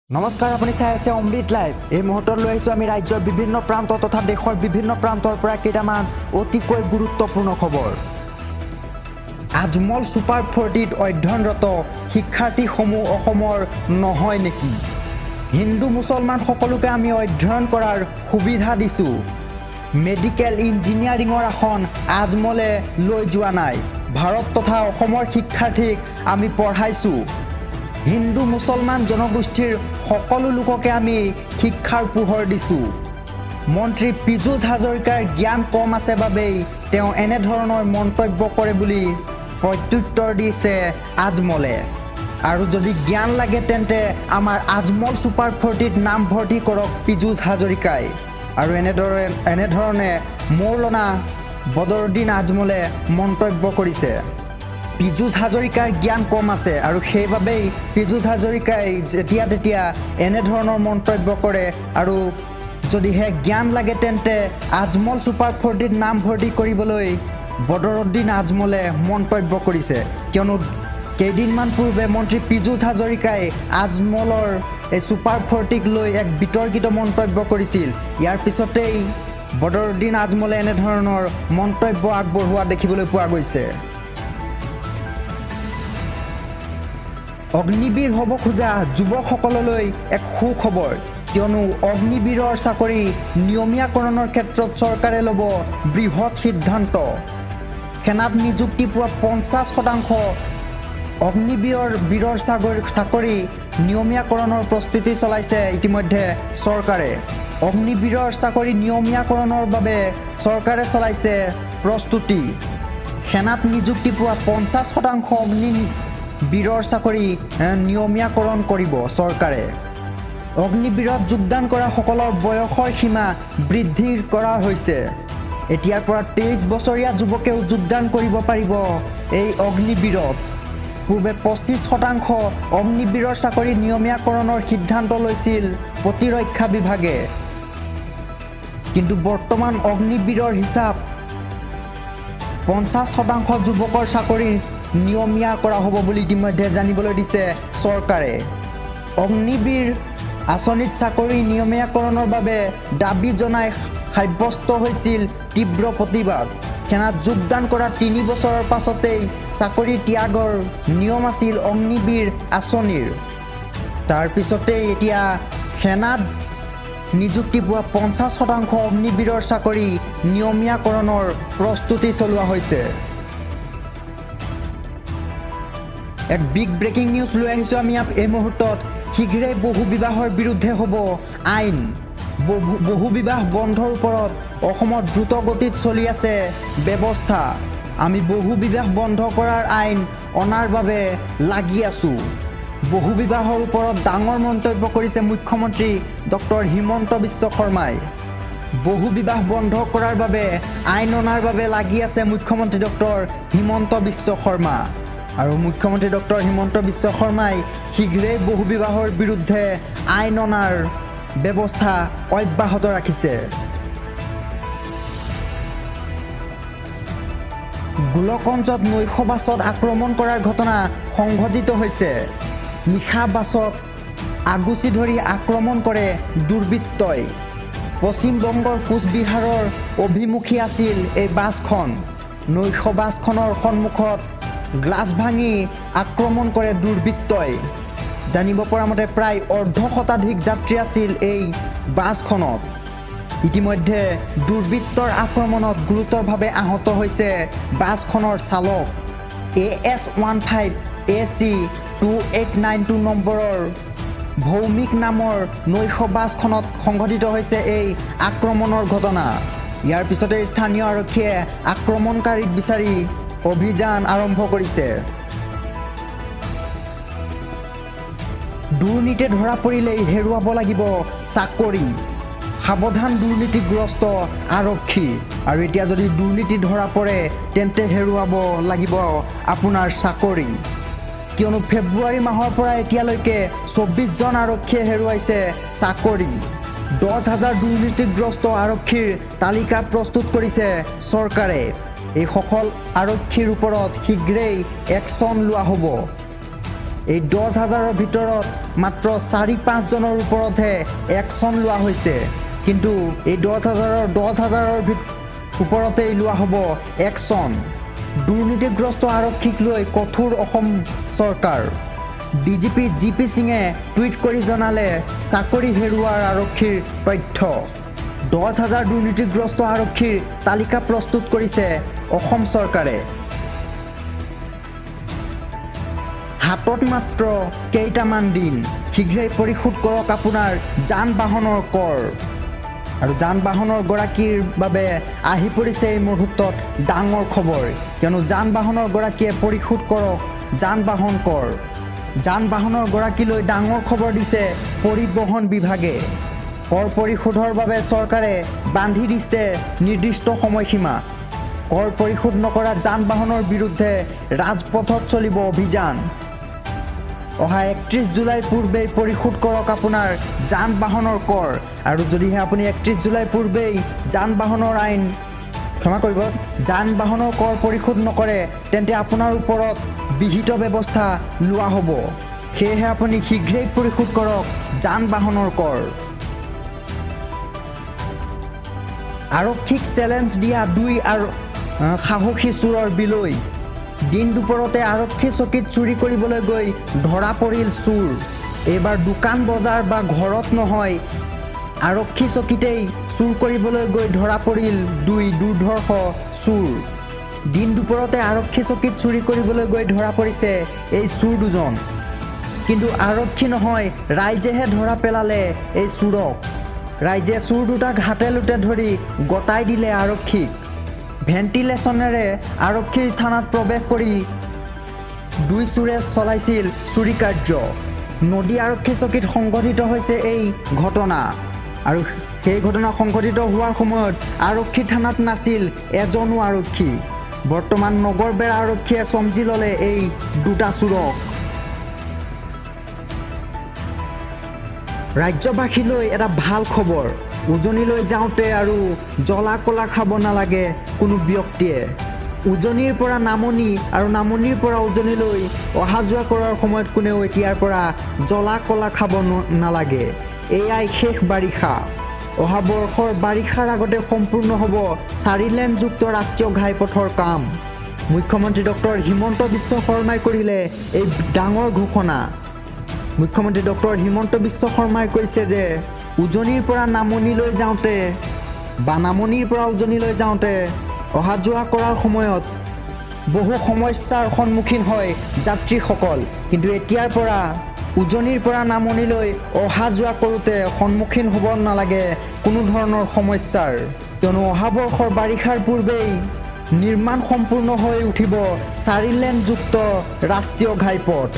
নমস্কাৰ, আপুনি চাই আছে অমৃত লাইভ। এই মুহূৰ্তত লৈ আহিছোঁ আমি ৰাজ্যৰ বিভিন্ন প্ৰান্ত তথা দেশৰ বিভিন্ন প্ৰান্তৰ পৰা কেইটামান অতিকৈ গুৰুত্বপূৰ্ণ খবৰ। আজমল ছুপাৰ 40ত অধ্যয়নৰত শিক্ষাৰ্থীসমূহ অসমৰ নহয় নেকি? হিন্দু মুছলমান সকলোকে আমি অধ্যয়ন কৰাৰ সুবিধা দিছোঁ। মেডিকেল ইঞ্জিনিয়াৰিঙৰ আসন আজমলে লৈ যোৱা নাই। ভাৰত তথা অসমৰ শিক্ষাৰ্থীক আমি পঢ়াইছোঁ। হিন্দু মুছলমান জনগোষ্ঠীৰ সকলো লোককে আমি শিক্ষাৰ পোহৰ দিছোঁ। মন্ত্ৰী পীযুষ হাজৰিকাৰ জ্ঞান কম আছে বাবেই তেওঁ এনেধৰণৰ মন্তব্য কৰে বুলি প্ৰত্যুত্তৰ দিছে আজমলে। আৰু যদি জ্ঞান লাগে তেন্তে আমাৰ আজমল ছুপাৰ 40ত নাম ভৰ্তি কৰক পীযুষ হাজৰিকাই। আৰু এনেধৰণে মৌলানা বদৰুদ্দিন আজমলে মন্তব্য কৰিছে। পীযুষ হাজৰিকাৰ জ্ঞান কম আছে আৰু সেইবাবেই পীযুষ হাজৰিকাই যেতিয়া তেতিয়া এনেধৰণৰ মন্তব্য কৰে। আৰু যদিহে জ্ঞান লাগে তেন্তে আজমল ছুপাৰ 40ত নাম ভৰ্তি কৰিবলৈ বদৰুদ্দিন আজমলে মন্তব্য কৰিছে। কিয়নো কেইদিনমান পূৰ্বে মন্ত্ৰী পীযুষ হাজৰিকাই আজমলৰ এই ছুপাৰ 40ক লৈ এক বিতৰ্কিত মন্তব্য কৰিছিল। ইয়াৰ পিছতেই বদৰুদ্দিন আজমলে এনেধৰণৰ মন্তব্য আগবঢ়োৱা দেখিবলৈ পোৱা গৈছে। অগ্নিবীৰ হ'ব খোজা যুৱকসকললৈ এক সুখবৰ, কিয়নো অগ্নিবীৰৰ চাকৰি নিয়মীয়াকৰণৰ ক্ষেত্ৰত চৰকাৰে ল'ব বৃহৎ সিদ্ধান্ত। সেনাত নিযুক্তি পোৱা 50% অগ্নিবীৰৰ চাকৰি নিয়মীয়াকৰণৰ প্ৰস্তুতি চলাইছে ইতিমধ্যে চৰকাৰে। অগ্নিবীৰৰ চাকৰি নিয়মীয়াকৰণৰ বাবে চৰকাৰে চলাইছে প্ৰস্তুতি। সেনাত নিযুক্তি পোৱা 50% অগ্নিবীৰৰ চাকৰি নিয়মীয়াকৰণ কৰিব চৰকাৰে। অগ্নিবীৰত যোগদান কৰা সকলৰ বয়সৰ সীমা বৃদ্ধি কৰা হৈছে। এতিয়াৰ পৰা 23 বছৰীয়া যুৱকেও যোগদান কৰিব পাৰিব এই অগ্নিবীৰত। পূৰ্বে 25% অগ্নিবীৰৰ চাকৰি নিয়মীয়াকৰণৰ সিদ্ধান্ত লৈছিল প্ৰতিৰক্ষা বিভাগে, কিন্তু বৰ্তমান অগ্নিবীৰৰ হিচাপ 50% যুৱকৰ চাকৰি নিয়মীয়া কৰা হ'ব বুলি ইতিমধ্যে জানিবলৈ দিছে চৰকাৰে। অগ্নিবীৰ আঁচনিত চাকৰি নিয়মীয়াকৰণৰ বাবে দাবী জনাই সাব্যস্ত হৈছিল তীব্ৰ প্ৰতিবাদ। সেনাত যোগদান কৰা 3 বছৰৰ পাছতেই চাকৰি ত্যাগৰ নিয়ম আছিল অগ্নিবীৰ আঁচনিৰ। তাৰপিছতেই এতিয়া সেনাত নিযুক্তি পোৱা 50% অগ্নিবীৰৰ চাকৰি নিয়মীয়াকৰণৰ প্ৰস্তুতি চলোৱা হৈছে। এক বিগ ব্ৰেকিং নিউজ লৈ আহিছোঁ আমি এই মুহূৰ্তত। শীঘ্ৰেই বহু বিবাহৰ বিৰুদ্ধে হ'ব আইন। বহু বিবাহ বন্ধৰ ওপৰত অসমত দ্ৰুত গতিত চলি আছে ব্যৱস্থা। আমি বহু বিবাহ বন্ধ কৰাৰ আইন অনাৰ বাবে লাগি আছোঁ। বহু বিবাহৰ ওপৰত ডাঙৰ মন্তব্য কৰিছে মুখ্যমন্ত্ৰী ডক্টৰ হিমন্ত বিশ্ব শৰ্মাই। বহু বিবাহ বন্ধ কৰাৰ বাবে আইন অনাৰ বাবে লাগি আছে মুখ্যমন্ত্ৰী ডক্টৰ হিমন্ত বিশ্ব শৰ্মা। আৰু মুখ্যমন্ত্ৰী ডক্টৰ হিমন্ত বিশ্ব শৰ্মাই শীঘ্ৰেই বহু বিবাহৰ বিৰুদ্ধে আইন অনাৰ ব্যৱস্থা অব্যাহত ৰাখিছে। গোলকগঞ্জত নৈশ বাছত আক্ৰমণ কৰাৰ ঘটনা সংঘটিত হৈছে। নিশা বাছত আগুচি ধৰি আক্ৰমণ কৰে দুৰ্বৃত্তই। পশ্চিমবংগৰ কোচবিহাৰৰ অভিমুখী আছিল এই বাছখন। নৈশ বাছখনৰ সন্মুখত গ্লাছ ভাঙি আক্ৰমণ কৰে দুৰ্বৃত্তই। জানিব পৰা মতে প্ৰায় অৰ্ধশতাধিক যাত্ৰী আছিল এই বাছখনত। ইতিমধ্যে দুৰ্বৃত্তৰ আক্ৰমণত গুৰুতৰভাৱে আহত হৈছে বাছখনৰ চালক। AS15 AC 2892 নম্বৰৰ ভৌমিক নামৰ নৈশ বাছখনত সংঘটিত হৈছে এই আক্ৰমণৰ ঘটনা। ইয়াৰ পিছতে স্থানীয় আৰক্ষীয়ে আক্ৰমণকাৰীক বিচাৰি অভিযান আৰম্ভ কৰিছে। দুৰ্নীতি ধৰা পৰিলেই হেৰুৱাব লাগিব চাকৰি, সাৱধান দুৰ্নীতিগ্ৰস্ত আৰক্ষী। আৰু এতিয়া যদি দুৰ্নীতি ধৰা পৰে তেন্তে হেৰুৱাব লাগিব আপোনাৰ চাকৰি। কিয়নো ফেব্ৰুৱাৰী মাহৰ পৰা এতিয়ালৈকে 24জন আৰক্ষীয়ে হেৰুৱাইছে চাকৰি। 10,000 দুৰ্নীতিগ্ৰস্ত আৰক্ষীৰ তালিকা প্ৰস্তুত কৰিছে চৰকাৰে। এইসকল আৰক্ষীৰ ওপৰত শীঘ্ৰেই একশ্যন লোৱা হ'ব। এই 10,000ৰ ভিতৰত মাত্ৰ 4-5 জনৰ ওপৰতহে একশ্যন লোৱা হৈছে, কিন্তু এই 10,000ৰ ওপৰতেই লোৱা হ'ব একশ্যন। দুৰ্নীতিগ্ৰস্ত আৰক্ষীক লৈ কঠোৰ অসম চৰকাৰ। DGP GP. সিঙে টুইট কৰি জনালে চাকৰি হেৰুওৱাৰ আৰক্ষীৰ তথ্য। 10,000 দুৰ্নীতিগ্ৰস্ত আৰক্ষীৰ তালিকা প্ৰস্তুত কৰিছে অসম চৰকাৰে। হাতত মাত্ৰ কেইটামান দিন, শীঘ্ৰেই পৰিশোধ কৰক আপোনাৰ যান বাহনৰ কৰ। আৰু যান বাহনৰ গৰাকীৰ বাবে আহি পৰিছে এই মুহূৰ্তত ডাঙৰ খবৰ, কিয়নো যান বাহনৰ গৰাকীয়ে পৰিশোধ কৰক যান বাহন কৰ। যান বাহনৰ গৰাকীলৈ ডাঙৰ খবৰ দিছে পৰিবহণ বিভাগে। কৰ পৰিশোধৰ বাবে চৰকাৰে বান্ধি দিছে নিৰ্দিষ্ট সময়সীমা। কৰ পৰিশোধ নকৰা যান বাহনৰ বিৰুদ্ধে ৰাজপথত চলিব অভিযান। অহা 31 জুলাইৰ পূৰ্বেই পৰিশোধ কৰক আপোনাৰ যান বাহনৰ কৰ। আৰু যদিহে আপুনি 31 জুলাইৰ পূৰ্বেই যান বাহনৰ যান বাহনৰ কৰ পৰিশোধ নকৰে, তেন্তে আপোনাৰ ওপৰত বিহিত ব্যৱস্থা লোৱা হ'ব। সেয়েহে আপুনি শীঘ্ৰেই পৰিশোধ কৰক যান বাহনৰ কৰ। আৰক্ষীক চেলেঞ্জ দিয়া 2 সাহসী চোৰৰ বিলৈ। দিন দুপৰতে আৰক্ষী চকীত চুৰি কৰিবলৈ গৈ ধৰা পৰিল চোৰ। এইবাৰ দোকান বজাৰ বা ঘৰত নহয়, আৰক্ষী চকীতেই চুৰ কৰিবলৈ গৈ ধৰা পৰিল 2 দুৰ্ধৰ্ষ চোৰ। দিন দুপৰতে আৰক্ষী চকীত চুৰি কৰিবলৈ গৈ ধৰা পৰিছে এই চোৰ দুজন। কিন্তু আৰক্ষী নহয়, ৰাইজেহে ধৰা পেলালে এই চোৰক। ৰাইজে চোৰ দুটাক হাতে লোটে ধৰি গতাই দিলে আৰক্ষীক। ভেণ্টিলেশ্যনেৰে আৰক্ষী থানাত প্ৰৱেশ কৰি 2 চোৰে চলাইছিল চুৰি কাৰ্য। নদী আৰক্ষী চকীত সংঘটিত হৈছে এই ঘটনা। আৰু সেই ঘটনা সংঘটিত হোৱাৰ সময়ত আৰক্ষী থানাত নাছিল এজনো আৰক্ষী। বৰ্তমান নগৰবেৰা আৰক্ষীয়ে চমজি ল'লে এই 2টা চোৰক। ৰাজ্যবাসীলৈ এটা ভাল খবৰ, উজনিলৈ যাওঁতে আৰু জ্বলা কলা খাব নালাগে কোনো ব্যক্তিয়ে। উজনিৰ পৰা নামনি আৰু নামনিৰ পৰা উজনিলৈ অহা যোৱা কৰাৰ সময়ত কোনেও এতিয়াৰ পৰা জ্বলা কলা খাব নালাগে। এয়াই শেষ বাৰিষা। অহা বৰ্ষৰ বাৰিষাৰ আগতে সম্পূৰ্ণ হ'ব 4 লেনযুক্ত ৰাষ্ট্ৰীয় ঘাইপথৰ কাম। মুখ্যমন্ত্ৰী ডক্টৰ হিমন্ত বিশ্ব শৰ্মাই কৰিলে এই ডাঙৰ ঘোষণা। মুখ্যমন্ত্ৰী ডক্টৰ হিমন্ত বিশ্ব শৰ্মাই কৈছে যে উজনিৰ পৰা নামনিলৈ যাওঁতে বা নামনিৰ পৰা উজনিলৈ যাওঁতে অহা যোৱা কৰাৰ সময়ত বহু সমস্যাৰ সন্মুখীন হয় যাত্ৰীসকল, কিন্তু এতিয়াৰ পৰা উজনিৰ পৰা নামনিলৈ অহা যোৱা কৰোঁতে সন্মুখীন হ'ব নালাগে কোনো ধৰণৰ সমস্যাৰ, কিয়নো অহা বৰ্ষৰ বাৰিষাৰ পূৰ্বেই নিৰ্মাণ সম্পূৰ্ণ হৈ উঠিব 4 লেনযুক্ত ৰাষ্ট্ৰীয় ঘাইপথ।